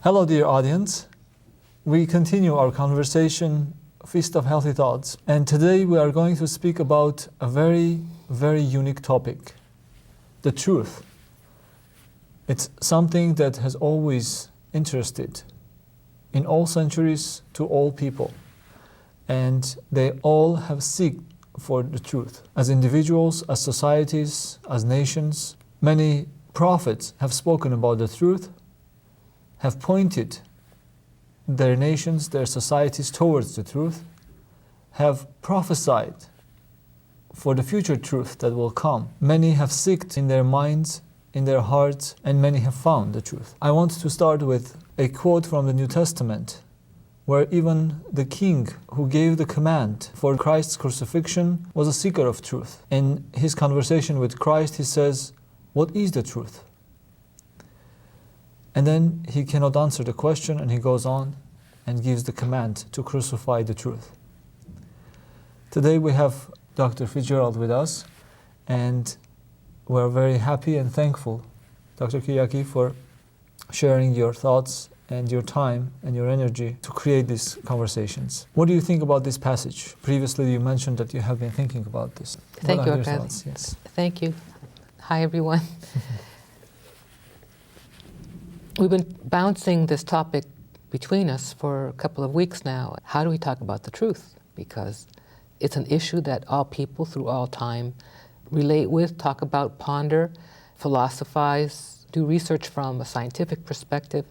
Hello, dear audience. We continue our conversation, Feast of Healthy Thoughts. And today we are going to speak about a very, very unique topic, the truth. It's something that has always interested in all centuries to all people. And they all have sought for the truth. As individuals, as societies, as nations, many prophets have spoken about the truth, have pointed their nations, their societies towards the truth, have prophesied for the future truth that will come. Many have sought in their minds, in their hearts, and many have found the truth. I want to start with a quote from the New Testament, where even the king who gave the command for Christ's crucifixion was a seeker of truth. In his conversation with Christ, he says, "What is the truth?" And then he cannot answer the question, and he goes on and gives the command to crucify the truth. Today we have Dr. Fitzgerald with us, and we're very happy and thankful, Dr. Kyriaki, for sharing your thoughts and your time and your energy to create these conversations. What do you think about this passage? Previously you mentioned that you have been thinking about this. Thank you, Arkady. Arkady. Yes. Thank you. Hi, everyone. We've been bouncing this topic between us for a couple of weeks now. How do we talk about the truth? Because it's an issue that all people through all time relate with, talk about, ponder, philosophize, do research from a scientific perspective.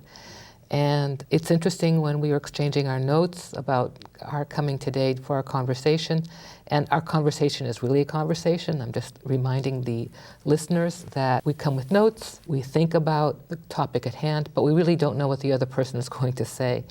And it's interesting when we were exchanging our notes about our coming today for our conversation, and our conversation is really a conversation. I'm just reminding the listeners that we come with notes, we think about the topic at hand, but we really don't know what the other person is going to say.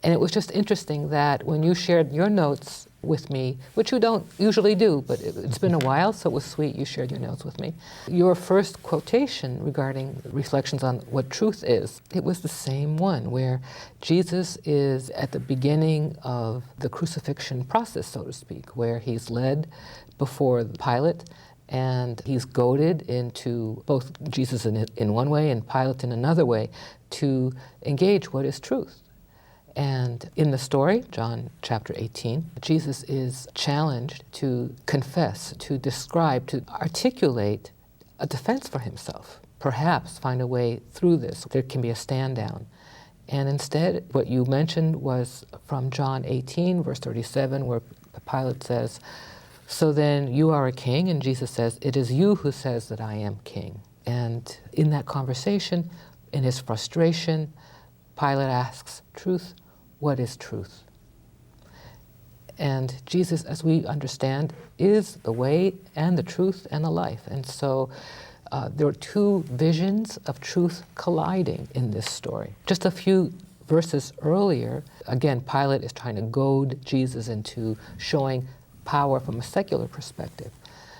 And it was just interesting that when you shared your notes with me, which you don't usually do, but it's been a while, so it was sweet you shared your notes with me. Your first quotation regarding reflections on what truth is, it was the same one where Jesus is at the beginning of the crucifixion process, so to speak, where he's led before Pilate and he's goaded into both Jesus in one way and Pilate in another way to engage what is truth. And in the story, John chapter 18, Jesus is challenged to confess, to describe, to articulate a defense for himself, perhaps find a way through this. There can be a stand down. And instead, what you mentioned was from John 18, verse 37, where Pilate says, "So then you are a king?" And Jesus says, "It is you who says that I am king." And in that conversation, in his frustration, Pilate asks, "Truth, what is truth?" And Jesus, as we understand, is the way and the truth and the life. And so there are two visions of truth colliding in this story. Just a few verses earlier, again, Pilate is trying to goad Jesus into showing power from a secular perspective.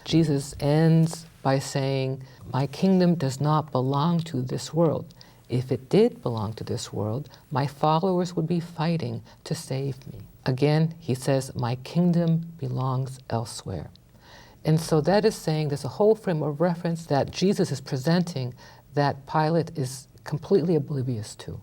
Jesus ends by saying, "My kingdom does not belong to this world. If it did belong to this world, my followers would be fighting to save me." Again, he says, "My kingdom belongs elsewhere." And so that is saying there's a whole frame of reference that Jesus is presenting that Pilate is completely oblivious to.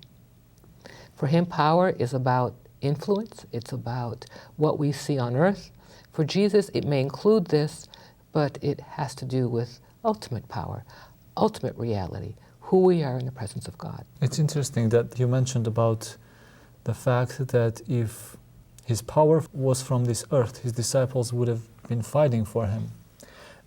For him, power is about influence. It's about what we see on earth. For Jesus, it may include this, but it has to do with ultimate power, ultimate reality, who we are in the presence of God. It's interesting that you mentioned about the fact that if his power was from this earth, his disciples would have been fighting for him.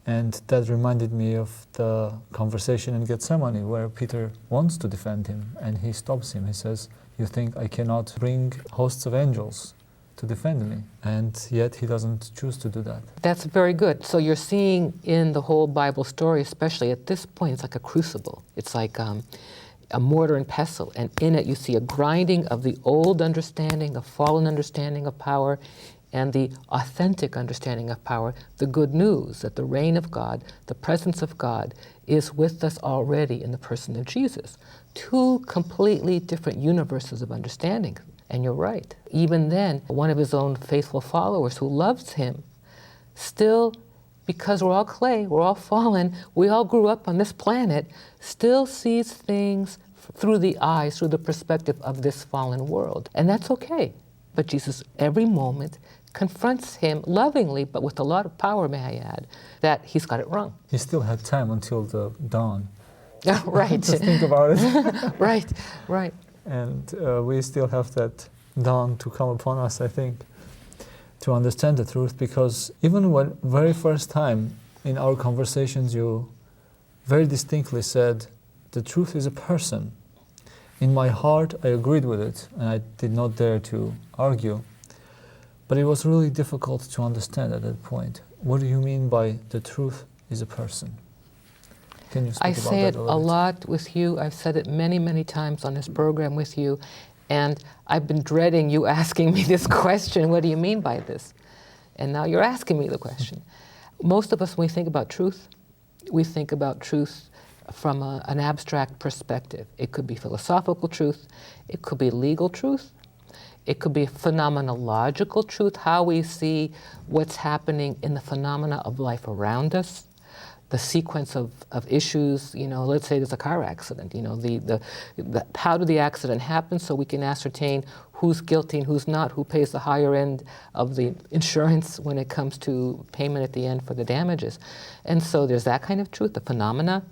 And that reminded me of the conversation in Gethsemane where Peter wants to defend him and he stops him. He says, "You think I cannot bring hosts of angels to defend me?" And yet he doesn't choose to do that. That's very good. So you're seeing in the whole Bible story, especially at this point, it's like a crucible. It's like a mortar and pestle. And in it you see a grinding of the old understanding, the fallen understanding of power, and the authentic understanding of power, the good news that the reign of God, the presence of God, is with us already in the person of Jesus. Two completely different universes of understanding. And you're right. Even then, one of his own faithful followers who loves him, still, because we're all clay, we're all fallen, we all grew up on this planet, still sees things through the eyes, through the perspective of this fallen world. And that's okay. But Jesus, every moment, confronts him lovingly, but with a lot of power, may I add, that he's got it wrong. He still had time until the dawn. Right. Just think about it. Right, right. And we still have that dawn to come upon us, I think, to understand the truth, because even when very first time in our conversations you very distinctly said, the truth is a person. In my heart I agreed with it and I did not dare to argue. But it was really difficult to understand at that point. What do you mean by the truth is a person? Can you speak I about say that it a a little bit? lot with you. I've said it many, many times on this program with you. And I've been dreading you asking me this question, what do you mean by this? And now you're asking me the question. Most of us, when we think about truth, we think about truth from an abstract perspective. It could be philosophical truth, it could be legal truth, it could be phenomenological truth, how we see what's happening in the phenomena of life around us, the sequence of issues. Let's say there's a car accident, how did the accident happen, so we can ascertain who's guilty and who's not, who pays the higher end of the insurance when it comes to payment at the end for the damages. And so there's that kind of truth, the phenomena.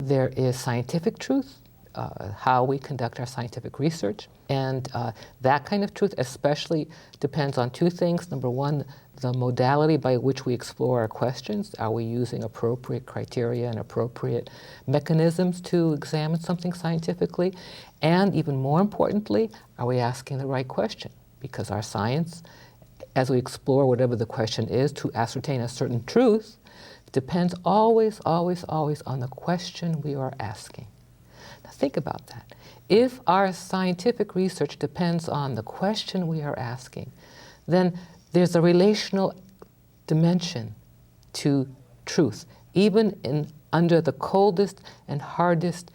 There is scientific truth, how we conduct our scientific research. And that kind of truth especially depends on two things. Number one, the modality by which we explore our questions. Are we using appropriate criteria and appropriate mechanisms to examine something scientifically? And even more importantly, are we asking the right question? Because our science, as we explore whatever the question is to ascertain a certain truth, depends always, always, always on the question we are asking. Now think about that. If our scientific research depends on the question we are asking, then there's a relational dimension to truth. Even under the coldest and hardest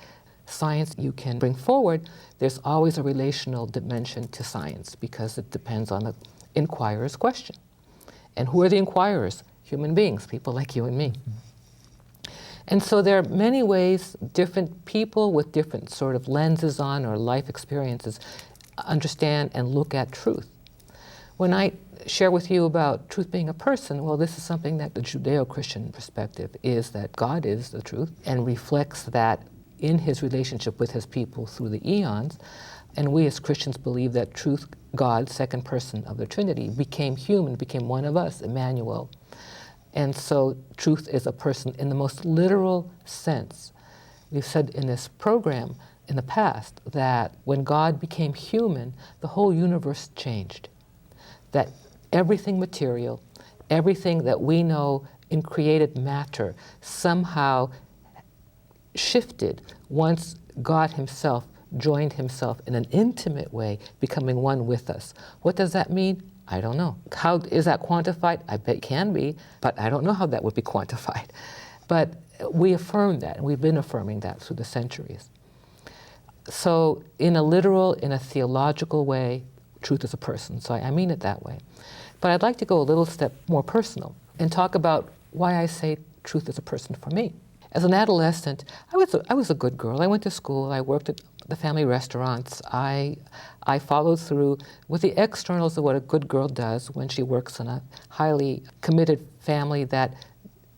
science you can bring forward, there's always a relational dimension to science because it depends on the inquirer's question. And who are the inquirers? Human beings, people like you and me. And so there are many ways different people with different sort of lenses on or life experiences understand and look at truth. When I share with you about truth being a person, well, this is something that the Judeo-Christian perspective is that God is the truth and reflects that in his relationship with his people through the eons. And we as Christians believe that truth, God, second person of the Trinity, became human, became one of us, Emmanuel. And so truth is a person in the most literal sense. We've said in this program in the past that when God became human, the whole universe changed. That everything material, everything that we know in created matter somehow shifted once God himself joined himself in an intimate way, becoming one with us. What does that mean? I don't know. How is that quantified? I bet it can be, but I don't know how that would be quantified. But we affirm that, and we've been affirming that through the centuries. So in a literal, in a theological way, truth is a person. So I mean it that way. But I'd like to go a little step more personal and talk about why I say truth is a person for me. As an adolescent, I was a good girl. I went to school. I worked at the family restaurants. I followed through with the externals of what a good girl does when she works in a highly committed family that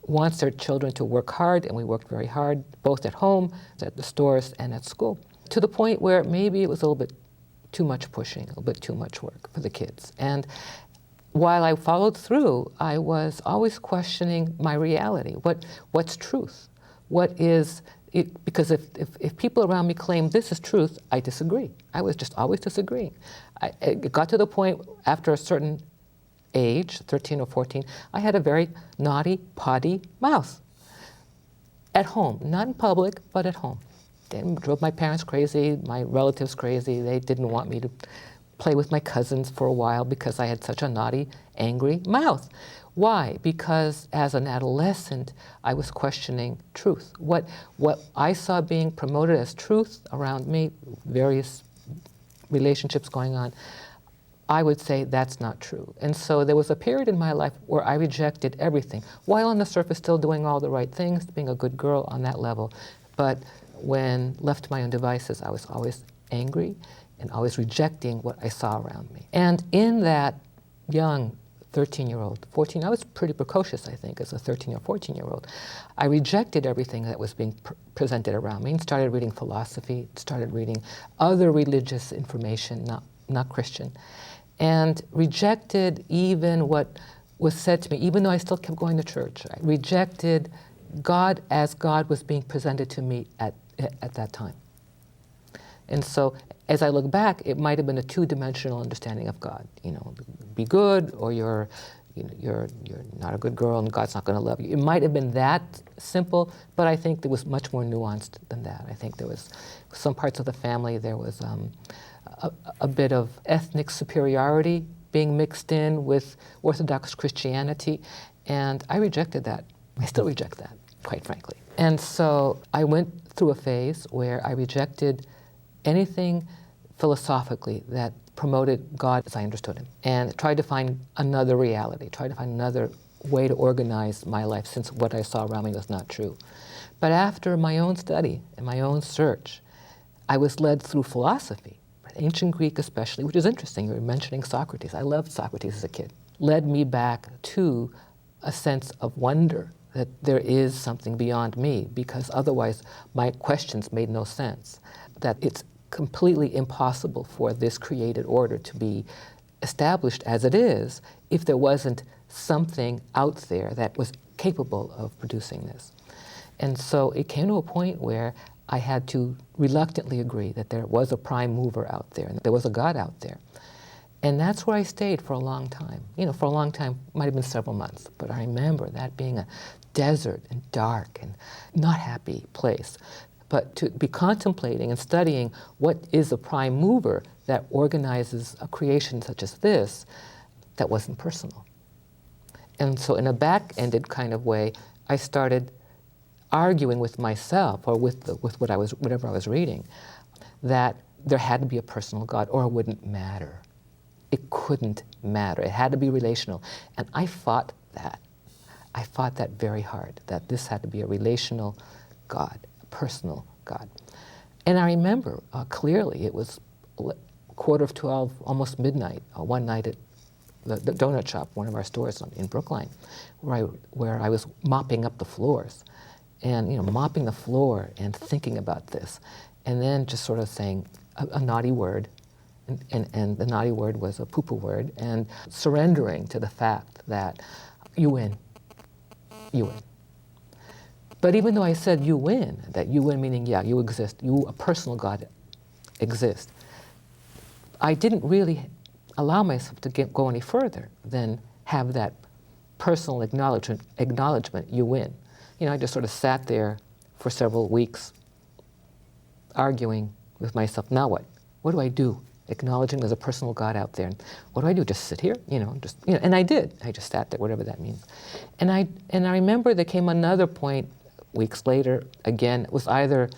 wants their children to work hard, and we worked very hard, both at home, at the stores, and at school, to the point where maybe it was a little bit too much pushing, a little bit too much work for the kids. And while I followed through, I was always questioning my reality. What's truth? What is it? Because if people around me claim this is truth, I disagree. I was just always disagreeing. It got to the point after a certain age, 13 or 14, I had a very naughty, potty mouth. At home, not in public, but at home. It drove my parents crazy, my relatives crazy. They didn't want me to play with my cousins for a while because I had such a naughty, angry mouth. Why? Because as an adolescent, I was questioning truth. What I saw being promoted as truth around me, various relationships going on, I would say that's not true. And so there was a period in my life where I rejected everything, while on the surface still doing all the right things, being a good girl on that level. But when left to my own devices, I was always angry and always rejecting what I saw around me. And in that young 13-year-old, 14, I was pretty precocious, I think, as a 13 or 14-year-old. I rejected everything that was being presented around me and started reading philosophy, started reading other religious information, not Christian, and rejected even what was said to me, even though I still kept going to church. I rejected God as God was being presented to me at that time. And so, as I look back, it might have been a two-dimensional understanding of God. You know, be good, or you're not a good girl, and God's not going to love you. It might have been that simple, but I think it was much more nuanced than that. I think there was some parts of the family. There was a bit of ethnic superiority being mixed in with Orthodox Christianity, and I rejected that. I still reject that, quite frankly. And so I went through a phase where I rejected anything philosophically that promoted God as I understood him, and tried to find another reality, tried to find another way to organize my life, since what I saw around me was not true. But after my own study and my own search, I was led through philosophy, ancient Greek especially, which is interesting. You were mentioning Socrates. I loved Socrates as a kid. Led me back to a sense of wonder that there is something beyond me, because otherwise my questions made no sense, that it's completely impossible for this created order to be established as it is if there wasn't something out there that was capable of producing this. And so it came to a point where I had to reluctantly agree that there was a prime mover out there, and there was a God out there. And that's where I stayed for a long time. You know, for a long time, might have been several months, but I remember that being a desert and dark and not happy place. But to be contemplating and studying what is a prime mover that organizes a creation such as this, that wasn't personal. And so in a back-ended kind of way, I started arguing with myself, or with whatever I was reading, that there had to be a personal God, or it wouldn't matter. It couldn't matter. It had to be relational. And I fought that. I fought that very hard, that this had to be a relational God, a personal God. And I remember clearly, it was 11:45, almost midnight, one night at the donut shop, one of our stores in Brookline, where I was mopping up the floors. And, you know, mopping the floor and thinking about this, and then just sort of saying a naughty word, and the naughty word was a poo-poo word, and surrendering to the fact that you win, you win. But even though I said you win, that you win meaning, yeah, you exist, you, a personal God, exist, I didn't really allow myself to go any further than have that personal acknowledgement, you win. You know, I just sort of sat there for several weeks arguing with myself, now what? What do I do? Acknowledging there's a personal God out there. And what do I do? Just sit here? And I did. I just sat there, whatever that means. And I remember there came another point, weeks later, again, it was either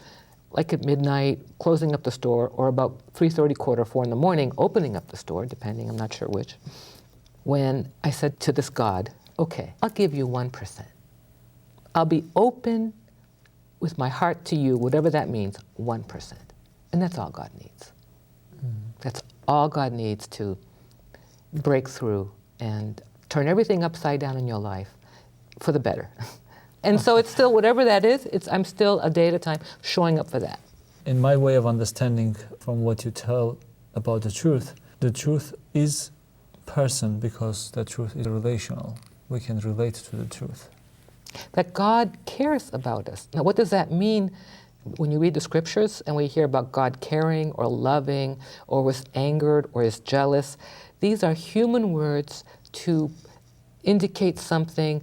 like at midnight, closing up the store, or about 3:30, 4:45 in the morning, opening up the store, depending, I'm not sure which, when I said to this God, okay, I'll give you 1%. I'll be open with my heart to you, whatever that means, 1%. And that's all God needs. That's all God needs to break through and turn everything upside down in your life for the better. And so it's still, whatever that is, I'm still a day at a time showing up for that. In my way of understanding from what you tell about the truth is person, because the truth is relational. We can relate to the truth. That God cares about us. Now, what does that mean when you read the scriptures and we hear about God caring or loving or was angered or is jealous? These are human words to indicate something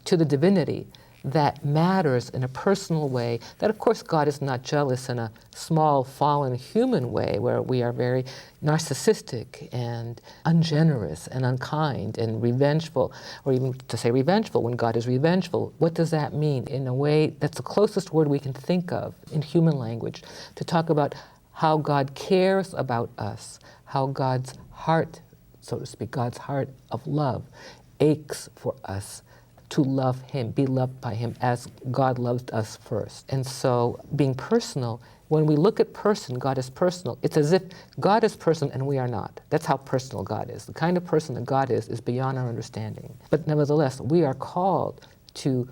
to the divinity that matters in a personal way, that of course God is not jealous in a small, fallen human way where we are very narcissistic and ungenerous and unkind and revengeful, or even to say revengeful when God is revengeful. What does that mean? In a way, that's the closest word we can think of in human language to talk about how God cares about us, how God's heart, so to speak, God's heart of love aches for us to love Him, be loved by Him as God loved us first. And so being personal, when we look at person, God is personal. It's as if God is person and we are not. That's how personal God is. The kind of person that God is beyond our understanding. But nevertheless, we are called to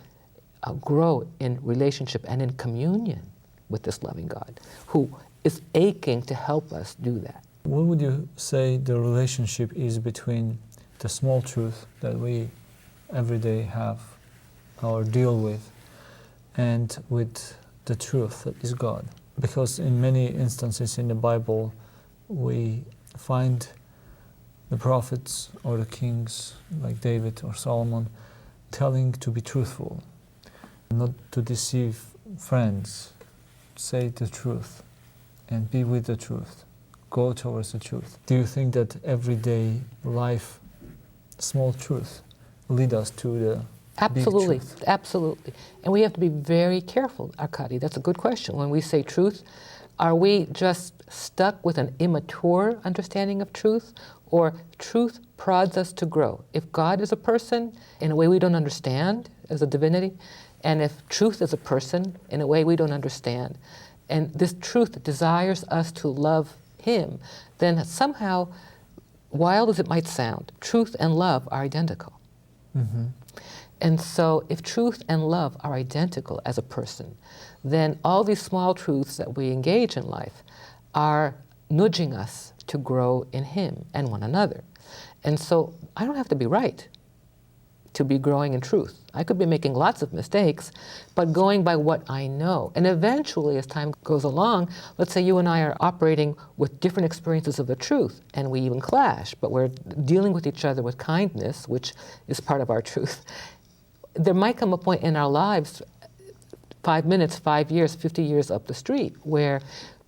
grow in relationship and in communion with this loving God, who is aching to help us do that. What would you say the relationship is between the small truth that we every day have or deal with and with the truth that is God? Because in many instances in the Bible, we find the prophets or the kings like David or Solomon telling to be truthful, not to deceive friends, say the truth and be with the truth, go towards the truth. Do you think that everyday life, small truth, lead us to the Absolutely, big truth? absolutely. And we have to be very careful, Arkady. That's a good question. When we say truth, are we just stuck with an immature understanding of truth, or truth prods us to grow? If God is a person in a way we don't understand as a divinity, and if truth is a person in a way we don't understand, and this truth desires us to love Him, then somehow, wild as it might sound, truth and love are identical. Mm-hmm. And so if truth and love are identical as a person, then all these small truths that we engage in life are nudging us to grow in Him and one another. And so I don't have to be right to be growing in truth. I could be making lots of mistakes, but going by what I know. And eventually, as time goes along, let's say you and I are operating with different experiences of the truth, and we even clash, but we're dealing with each other with kindness, which is part of our truth. There might come a point in our lives, 5 minutes, 5 years, 50 years up the street, where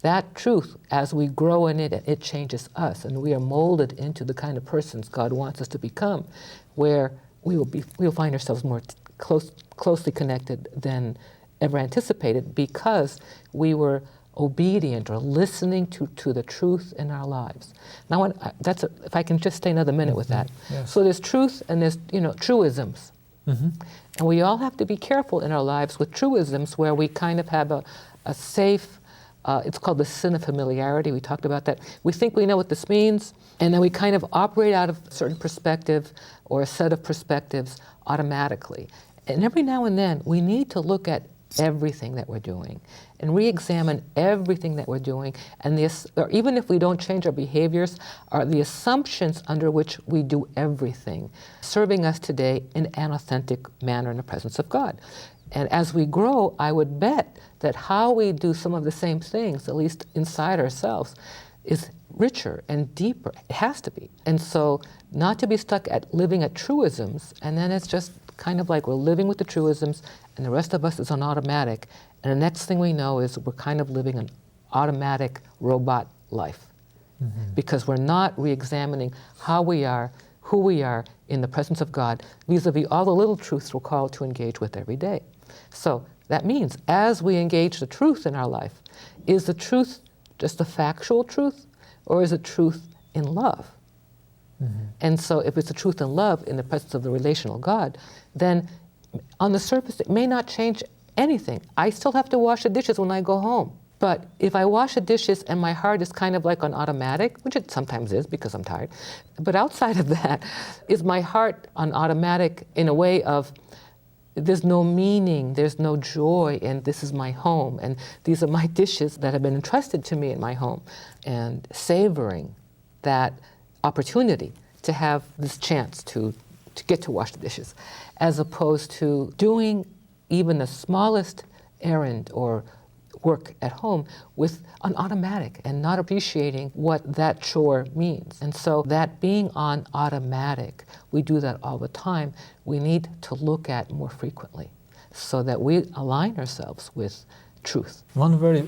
that truth, as we grow in it, it changes us, and we are molded into the kind of persons God wants us to become, where we will find ourselves more closely connected than ever anticipated, because we were obedient or listening to the truth in our lives. Now, if I can just stay another minute with that. Yes. So there's truth and there's truisms. Mm-hmm. And we all have to be careful in our lives with truisms, where we kind of have a safe, it's called the sin of familiarity. We talked about that. We think we know what this means, and then we kind of operate out of a certain perspective or a set of perspectives automatically. And every now and then, we need to look at everything that we're doing and re-examine everything that we're doing, and or even if we don't change our behaviors, are the assumptions under which we do everything serving us today in an authentic manner in the presence of God. And as we grow, I would bet that how we do some of the same things, at least inside ourselves, is richer and deeper. It has to be. And so not to be stuck at living at truisms, and then it's just kind of like we're living with the truisms and the rest of us is on automatic, and the next thing we know is we're kind of living an automatic robot life. Mm-hmm. Because we're not re-examining how we are, who we are in the presence of God, vis-a-vis all the little truths we're called to engage with every day. So that means as we engage the truth in our life, is the truth just a factual truth, or is it truth in love? Mm-hmm. And so if it's a truth in love in the presence of the relational God, then on the surface it may not change anything. I still have to wash the dishes when I go home. But if I wash the dishes and my heart is kind of like on automatic, which it sometimes is because I'm tired, but outside of that, is my heart on automatic in a way of there's no meaning, there's no joy, and this is my home, and these are my dishes that have been entrusted to me in my home, and savoring that opportunity to have this chance to get to wash the dishes, as opposed to doing even the smallest errand or work at home with an automatic and not appreciating what that chore means. And so that being on automatic, we do that all the time, we need to look at more frequently so that we align ourselves with truth. One very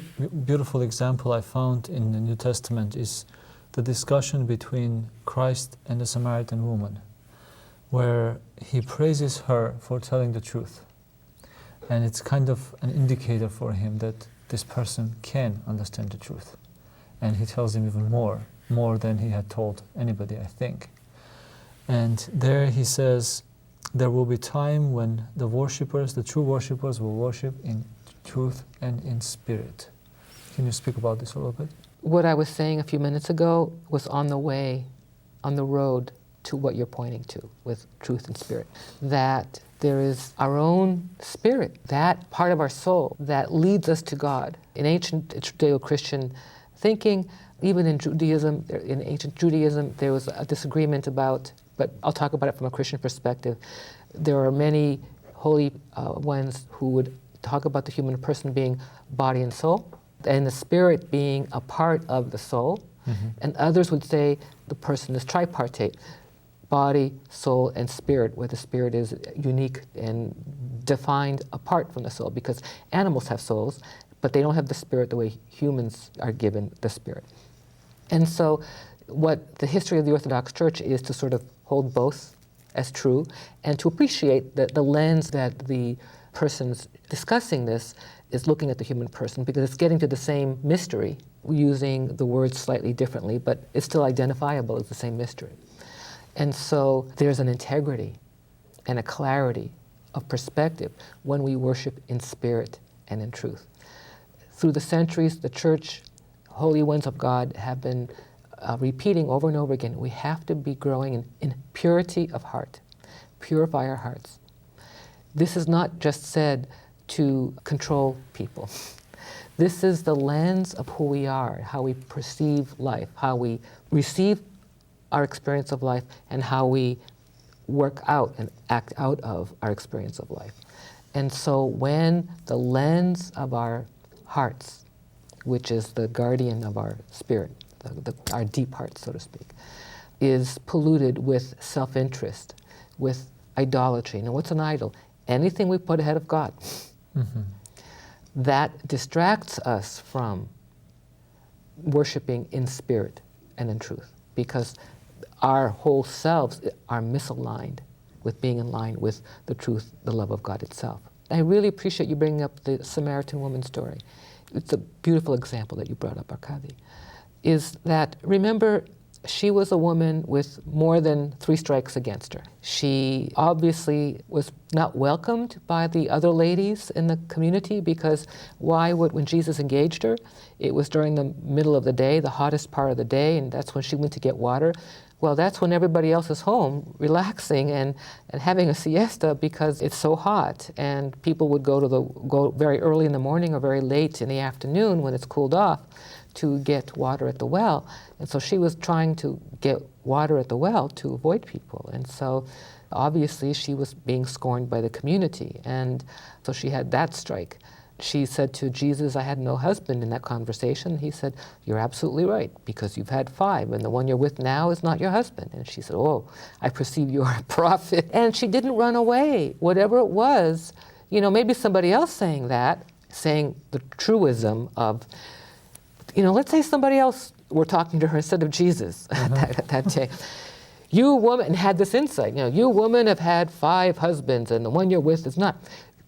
beautiful example I found in the New Testament is the discussion between Christ and the Samaritan woman, where He praises her for telling the truth. And it's kind of an indicator for Him that this person can understand the truth. And He tells him even more than He had told anybody, I think. And there He says, there will be time when the worshippers, the true worshippers, will worship in truth and in spirit. Can you speak about this a little bit? What I was saying a few minutes ago was on the way, on the road to what you're pointing to with truth and spirit. That there is our own spirit, that part of our soul that leads us to God. In ancient Judeo-Christian thinking, even in Judaism, in ancient Judaism, there was a disagreement about, but I'll talk about it from a Christian perspective. There are many holy ones who would talk about the human person being body and soul, and the spirit being a part of the soul. Mm-hmm. And others would say the person is tripartite, body, soul, and spirit, where the spirit is unique and defined apart from the soul, because animals have souls, but they don't have the spirit the way humans are given the spirit. And so what the history of the Orthodox Church is to sort of hold both as true and to appreciate that the lens that the person's discussing this is looking at the human person, because it's getting to the same mystery, using the words slightly differently, but it's still identifiable as the same mystery. And so there's an integrity and a clarity of perspective when we worship in spirit and in truth. Through the centuries, the Church, holy ones of God, have been repeating over and over again, we have to be growing in purity of heart, purify our hearts. This is not just said to control people. This is the lens of who we are, how we perceive life, how we receive our experience of life, and how we work out and act out of our experience of life. And so when the lens of our hearts, which is the guardian of our spirit, our deep heart, so to speak, is polluted with self-interest, with idolatry. Now, what's an idol? Anything we put ahead of God. Mm-hmm. That distracts us from worshiping in spirit and in truth, because our whole selves are misaligned with being in line with the truth, the love of God itself. I really appreciate you bringing up the Samaritan woman story. It's a beautiful example that you brought up, Arkady. Is that, remember, she was a woman with more than 3 strikes against her. She obviously was not welcomed by the other ladies in the community, because when Jesus engaged her, it was during the middle of the day, the hottest part of the day, and that's when she went to get water. Well, that's when everybody else is home, relaxing and having a siesta, because it's so hot. And people would go very early in the morning or very late in the afternoon when it's cooled off to get water at the well. And so she was trying to get water at the well to avoid people. And so obviously she was being scorned by the community. And so she had that strike. She said to Jesus, I had no husband, in that conversation. He said, you're absolutely right, because you've had 5, and the one you're with now is not your husband. And she said, oh, I perceive you are a prophet. And she didn't run away. Whatever it was, maybe somebody else saying the truism of, let's say somebody else were talking to her instead of Jesus that day. You woman, had this insight, you women have had 5 husbands, and the one you're with is not.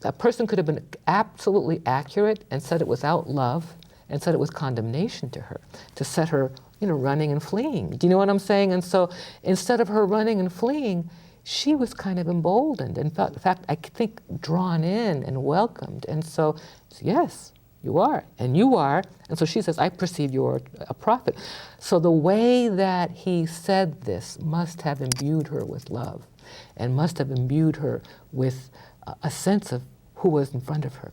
A person could have been absolutely accurate and said it without love and said it with condemnation to her, to set her, running and fleeing. Do you know what I'm saying? And so instead of her running and fleeing, she was kind of emboldened. In fact, I think drawn in and welcomed. And so, yes, you are, and you are. And so she says, I perceive you're a prophet. So the way that he said this must have imbued her with love, and must have imbued her with a sense of who was in front of her,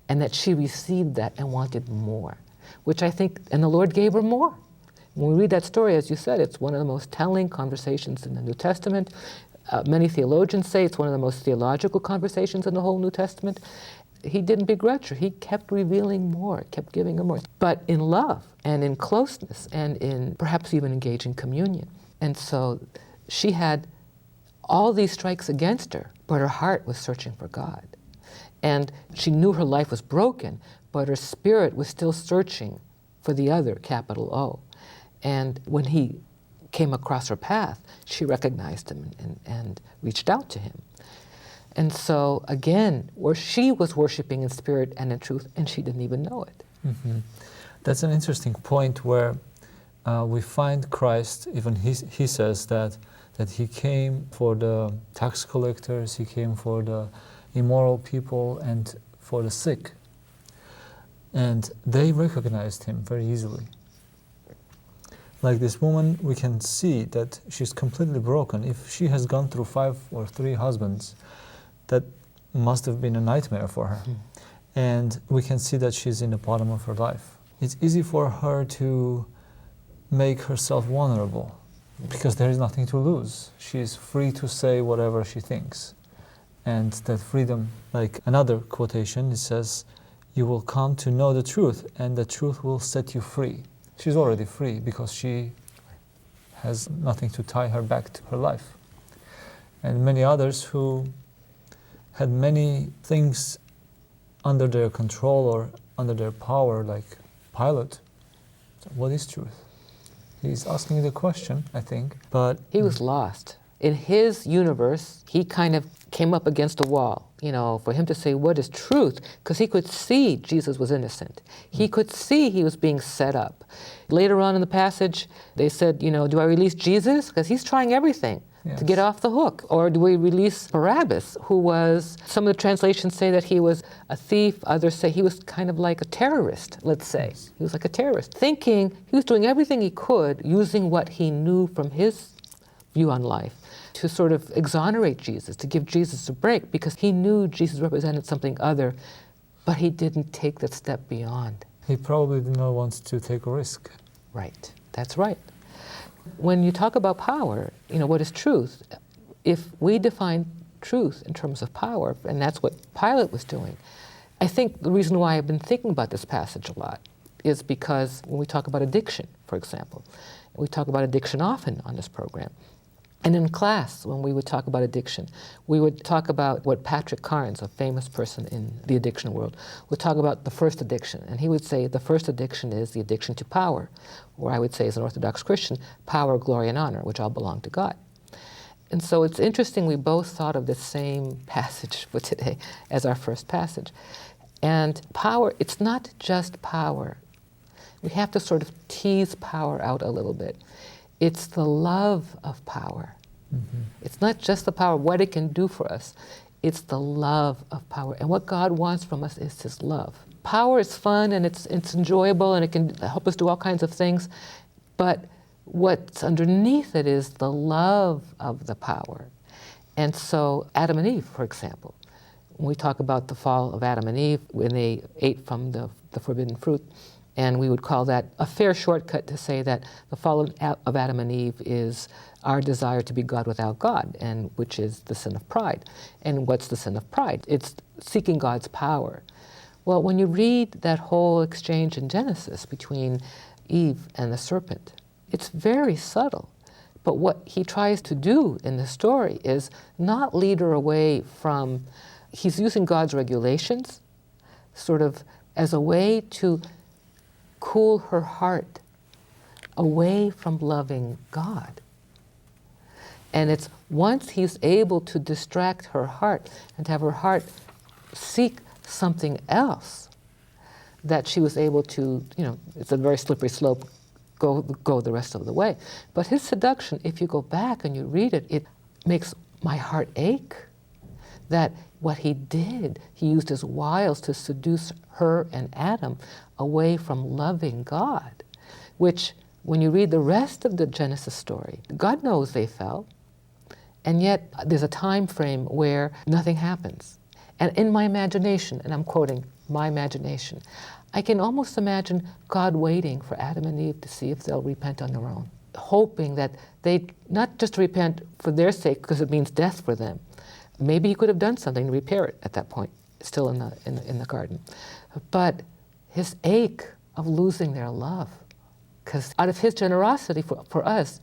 and that she received that and wanted more, which I think, and the Lord gave her more. When we read that story, as you said, it's one of the most telling conversations in the New Testament. Many theologians say it's one of the most theological conversations in the whole New Testament. He didn't begrudge her. He kept revealing more, kept giving her more, but in love and in closeness and in perhaps even engaging communion. And so she had all these strikes against her, but her heart was searching for God. And she knew her life was broken, but her spirit was still searching for the other, capital O. And when he came across her path, she recognized him and reached out to him. And so, again, where she was worshiping in spirit and in truth, and she didn't even know it. Mm-hmm. That's an interesting point where we find Christ, even he says that that he came for the tax collectors, he came for the immoral people and for the sick. And they recognized him very easily. Like this woman, we can see that she's completely broken. If she has gone through 5 or 3 husbands, that must have been a nightmare for her. And we can see that she's in the bottom of her life. It's easy for her to make herself vulnerable because there is nothing to lose. She is free to say whatever she thinks. And that freedom, like another quotation, it says, "You will come to know the truth, and the truth will set you free." She's already free because she has nothing to tie her back to her life. And many others who had many things under their control or under their power, like Pilate. What is truth? He's asking the question, I think, but... He was lost. In his universe, he kind of came up against a wall, for him to say, what is truth? Because he could see Jesus was innocent. He could see he was being set up. Later on in the passage, they said, do I release Jesus? Because he's trying everything to get off the hook. Or do we release Barabbas, who was, some of the translations say that he was a thief, others say he was kind of like a terrorist, let's say. Yes. He was like a terrorist, thinking he was doing everything he could, using what he knew from his view on life, to sort of exonerate Jesus, to give Jesus a break, because he knew Jesus represented something other, but he didn't take that step beyond. He probably did not want to take a risk. Right, that's right. When you talk about power, what is truth? If we define truth in terms of power, and that's what Pilate was doing, I think the reason why I've been thinking about this passage a lot is because when we talk about addiction, for example, we talk about addiction often on this program. And in class, when we would talk about addiction, we would talk about what Patrick Carnes, a famous person in the addiction world, would talk about the first addiction. And he would say the first addiction is the addiction to power, or I would say as an Orthodox Christian, power, glory, and honor, which all belong to God. And so it's interesting we both thought of the same passage for today as our first passage. And power, it's not just power. We have to sort of tease power out a little bit. It's the love of power. Mm-hmm. It's not just the power, what it can do for us. It's the love of power. And what God wants from us is His love. Power is fun and it's enjoyable and it can help us do all kinds of things. But what's underneath it is the love of the power. And so Adam and Eve, for example, when we talk about the fall of Adam and Eve, when they ate from the forbidden fruit, and we would call that a fair shortcut to say that the fall of Adam and Eve is our desire to be God without God, and which is the sin of pride. And what's the sin of pride? It's seeking God's power. Well, when you read that whole exchange in Genesis between Eve and the serpent, it's very subtle. But what he tries to do in the story is not lead her away from, he's using God's regulations sort of as a way to cool her heart away from loving God. And it's once he's able to distract her heart and to have her heart seek something else, that she was able to, it's a very slippery slope, go the rest of the way. But his seduction, if you go back and you read it, it makes my heart ache. That what he did, he used his wiles to seduce her and Adam away from loving God, which when you read the rest of the Genesis story, God knows they fell, and yet there's a time frame where nothing happens. And in my imagination, and I'm quoting my imagination, I can almost imagine God waiting for Adam and Eve to see if they'll repent on their own, hoping that they not just repent for their sake because it means death for them. Maybe he could have done something to repair it at that point, still in the garden. But his ache of losing their love, because out of his generosity for us,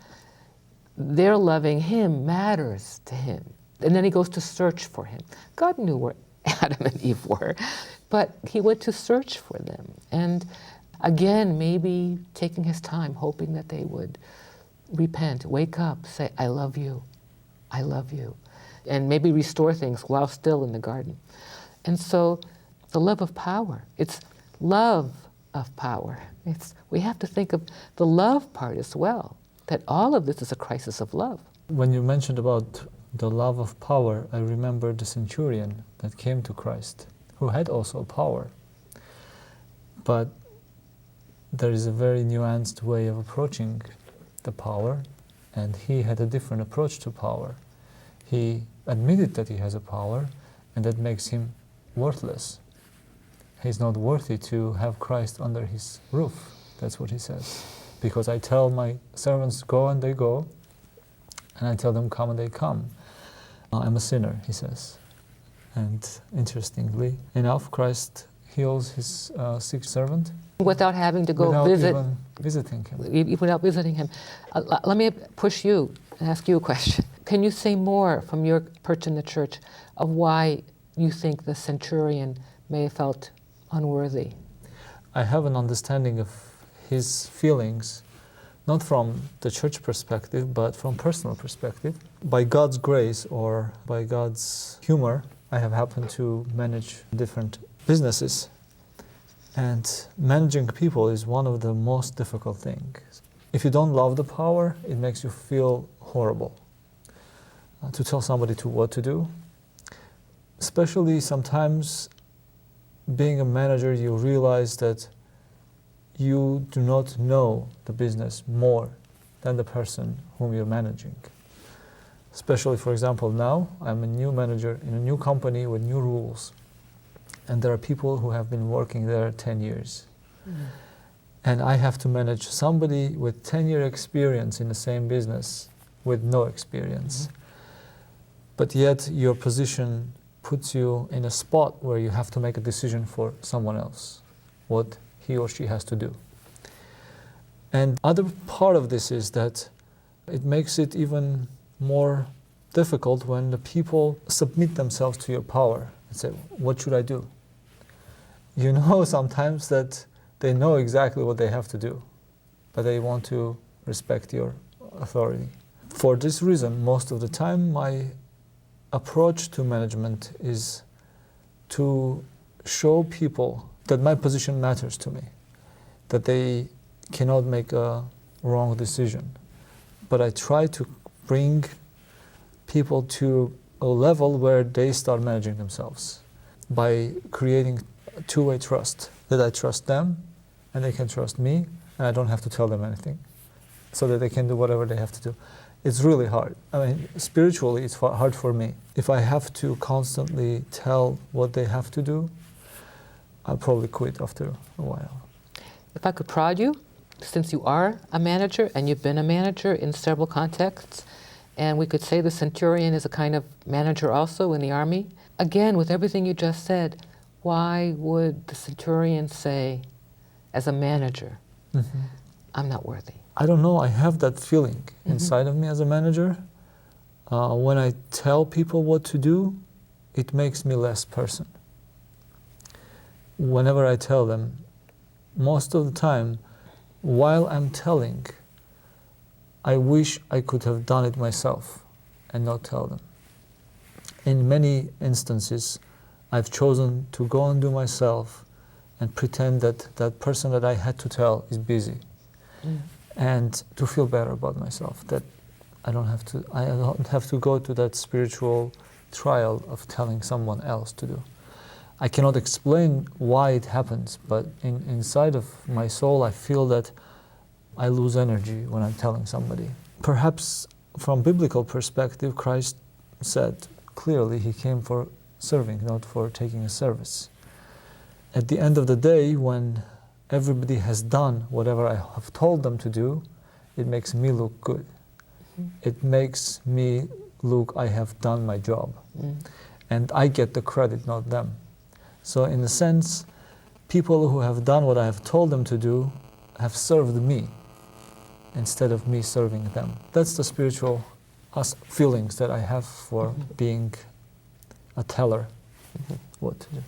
their loving him matters to him. And then he goes to search for him. God knew where Adam and Eve were, but he went to search for them. And again, maybe taking his time, hoping that they would repent, wake up, say, I love you, I love you. And maybe restore things while still in the garden. And so the love of power, it's love of power. We have to think of the love part as well, that all of this is a crisis of love. When you mentioned about the love of power, I remember the centurion that came to Christ, who had also power. But there is a very nuanced way of approaching the power, and he had a different approach to power. He admitted that he has a power, and that makes him worthless. He's not worthy to have Christ under his roof. That's what he says. Because I tell my servants, go, and they go, and I tell them, come, and they come. I'm a sinner, he says. And interestingly enough, Christ heals his sick servant without having to go without visit. even visiting him. Without visiting him. Let me push you and ask you a question. Can you say more from your perch in the church of why you think the centurion may have felt unworthy? I have an understanding of his feelings, not from the church perspective, but from personal perspective. By God's grace or by God's humor, I have happened to manage different businesses. And managing people is one of the most difficult things. If you don't love the power, it makes you feel horrible. To tell somebody what to do, especially sometimes being a manager, you realize that you do not know the business more than the person whom you're managing. Especially, for example, now I'm a new manager in a new company with new rules. And there are people who have been working there 10 years. And I have to manage somebody with 10-year experience in the same business with no experience. But yet your position puts you in a spot where you have to make a decision for someone else, what he or she has to do. And other part of this is that it makes it even more difficult when the people submit themselves to your power and say, what should I do? You know sometimes that they know exactly what they have to do, but they want to respect your authority. For this reason, most of the time, my approach to management is to show people that my position matters to me, that they cannot make a wrong decision. But I try to bring people to a level where they start managing themselves by creating two-way trust, that I trust them and they can trust me and I don't have to tell them anything, so that they can do whatever they have to do. It's really hard. I mean, spiritually, it's hard for me. If I have to constantly tell what they have to do, I'll probably quit after a while. If I could prod you, since you are a manager and you've been a manager in several contexts, and we could say the centurion is a kind of manager also in the army. Again, with everything you just said, why would the centurion say, as a manager, I'm not worthy? I don't know, I have that feeling inside of me as a manager. When I tell people what to do, it makes me less person. Whenever I tell them, most of the time, while I'm telling, I wish I could have done it myself and not tell them. In many instances, I've chosen to go and do myself and pretend that that person that I had to tell is busy. And to feel better about myself, that I don't have to go to that spiritual trial of telling someone else to do. I cannot explain why it happens, but inside of my soul I feel that I lose energy when I'm telling somebody. Perhaps from biblical perspective, Christ said clearly he came for serving, not for taking a service. At the end of the day, when everybody has done whatever I have told them to do, it makes me look good. It makes me look, I have done my job. And I get the credit, not them. So in a sense, people who have done what I have told them to do have served me instead of me serving them. That's the spiritual feelings that I have for being a teller. What to do.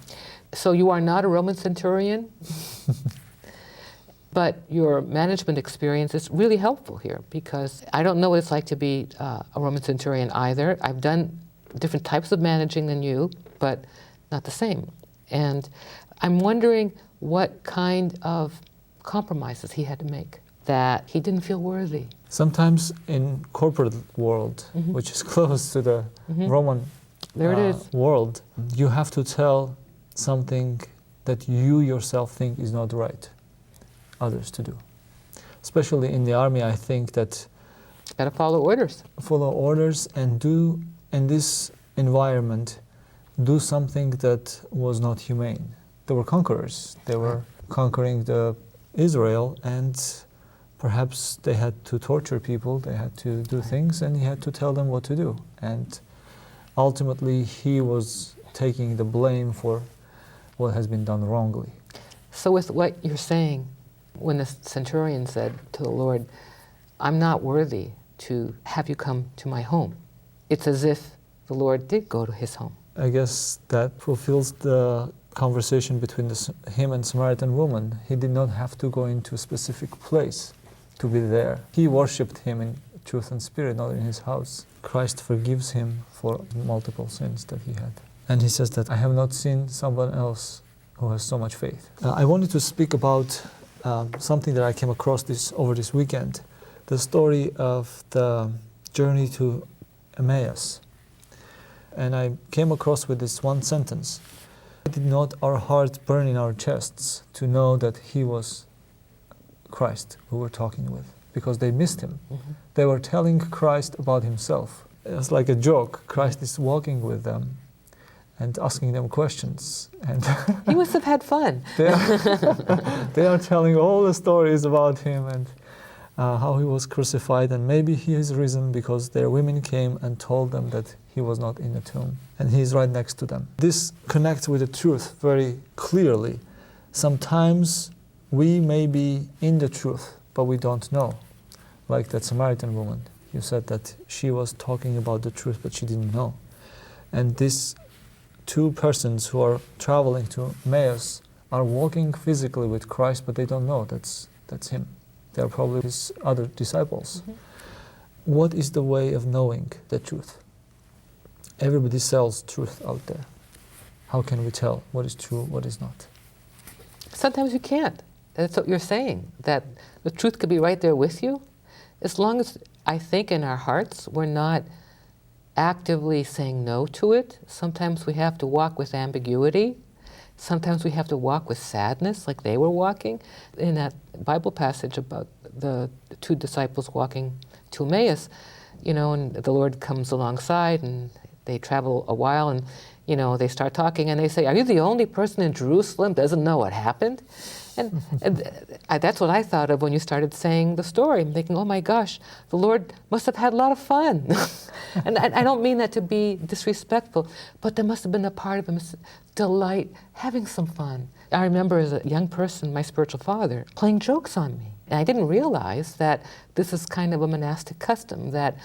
So you are not a Roman centurion, but your management experience is really helpful here, because I don't know what it's like to be a Roman centurion either. I've done different types of managing than you, but not the same. And I'm wondering what kind of compromises he had to make. that he didn't feel worthy. Sometimes in corporate world, which is close to the Roman There it is. world, you have to tell something that you yourself think is not right others to do. Especially in the army, I think that Got to follow orders. follow orders and do, in this environment, do something that was not humane. They were conquerors. They were conquering the Israel, and perhaps they had to torture people, they had to do things, and he had to tell them what to do. And ultimately, he was taking the blame for what has been done wrongly. So with what you're saying, when the centurion said to the Lord, I'm not worthy to have you come to my home, it's as if the Lord did go to his home. I guess that fulfills the conversation between him and Samaritan woman. He did not have to go into a specific place to be there. He worshipped him in truth and spirit, not in his house. Christ forgives him for multiple sins that he had. And he says that I have not seen someone else who has so much faith. I wanted to speak about something that I came across over this weekend, the story of the journey to Emmaus. And I came across with this one sentence: did not our hearts burn in our chests to know that he was Christ who we're talking with? Because they missed him. They were telling Christ about himself. It's like a joke. Christ is walking with them and asking them questions. And He must have had fun. they are telling all the stories about him and how he was crucified, and maybe he is risen, because their women came and told them that he was not in the tomb, and he is right next to them. This connects with the truth very clearly. Sometimes we may be in the truth, but we don't know. Like that Samaritan woman, you said that she was talking about the truth, but she didn't know. And these two persons who are traveling to Emmaus are walking physically with Christ, but they don't know that's him. They are probably his other disciples. What is the way of knowing the truth? Everybody sells truth out there. How can we tell what is true, what is not? Sometimes you can't. That's what you're saying, that the truth could be right there with you. As long as, I think, in our hearts, we're not actively saying no to it. Sometimes we have to walk with ambiguity. Sometimes we have to walk with sadness, like they were walking. In that Bible passage about the two disciples walking to Emmaus, and the Lord comes alongside, and they travel a while, and, they start talking, and they say, are you the only person in Jerusalem that doesn't know what happened? And that's what I thought of when you started saying the story. I'm thinking, oh my gosh, the Lord must have had a lot of fun. And I don't mean that to be disrespectful, but there must have been a part of him's delight having some fun. I remember as a young person, my spiritual father playing jokes on me. And I didn't realize that this is kind of a monastic custom, that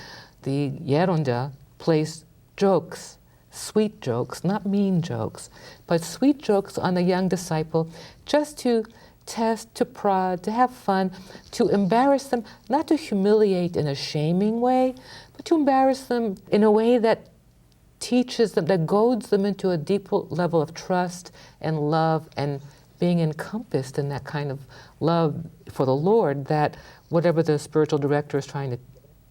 the Yeronda plays jokes, sweet jokes, not mean jokes, but sweet jokes on the young disciple, just to test, to prod, to have fun, to embarrass them, not to humiliate in a shaming way, but to embarrass them in a way that teaches them, that goads them into a deeper level of trust and love and being encompassed in that kind of love for the Lord, that whatever the spiritual director is trying to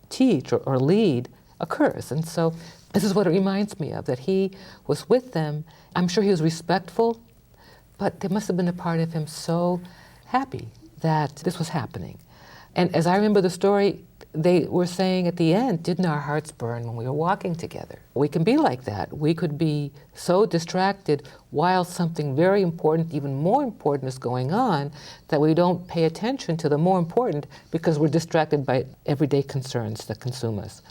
teach or lead occurs. And so this is what it reminds me of, that he was with them. I'm sure he was respectful, but there must have been a part of him so happy that this was happening. And as I remember the story, they were saying at the end, didn't our hearts burn when we were walking together? We can be like that. We could be so distracted while something very important, even more important, is going on, that we don't pay attention to the more important because we're distracted by everyday concerns that consume us.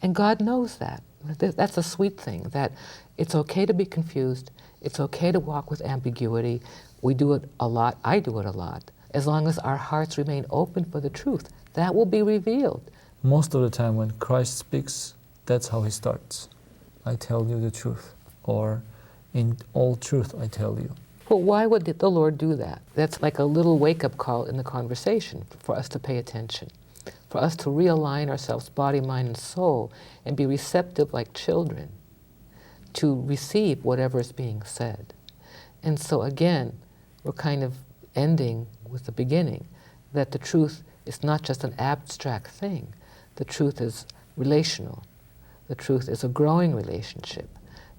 And God knows that. That's a sweet thing, that it's okay to be confused. It's okay to walk with ambiguity. We do it a lot. I do it a lot. As long as our hearts remain open for the truth, that will be revealed. Most of the time when Christ speaks, that's how he starts. I tell you the truth, or in all truth I tell you. Well, why would the Lord do that? That's like a little wake-up call in the conversation for us to pay attention, for us to realign ourselves, body, mind, and soul, and be receptive like children to receive whatever is being said. And so again, we're kind of ending with the beginning, that the truth It's not just an abstract thing. The truth is relational. The truth is a growing relationship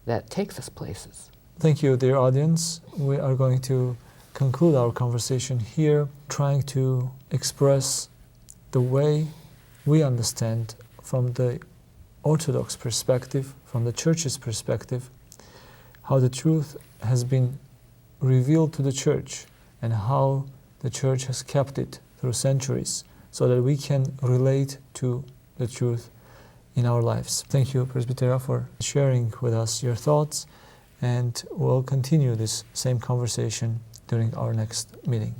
that takes us places. Thank you, dear audience. We are going to conclude our conversation here, trying to express the way we understand from the Orthodox perspective, from the Church's perspective, how the truth has been revealed to the Church and how the Church has kept it through centuries so that we can relate to the truth in our lives. Thank you, Presbytera, for sharing with us your thoughts, and we'll continue this same conversation during our next meeting.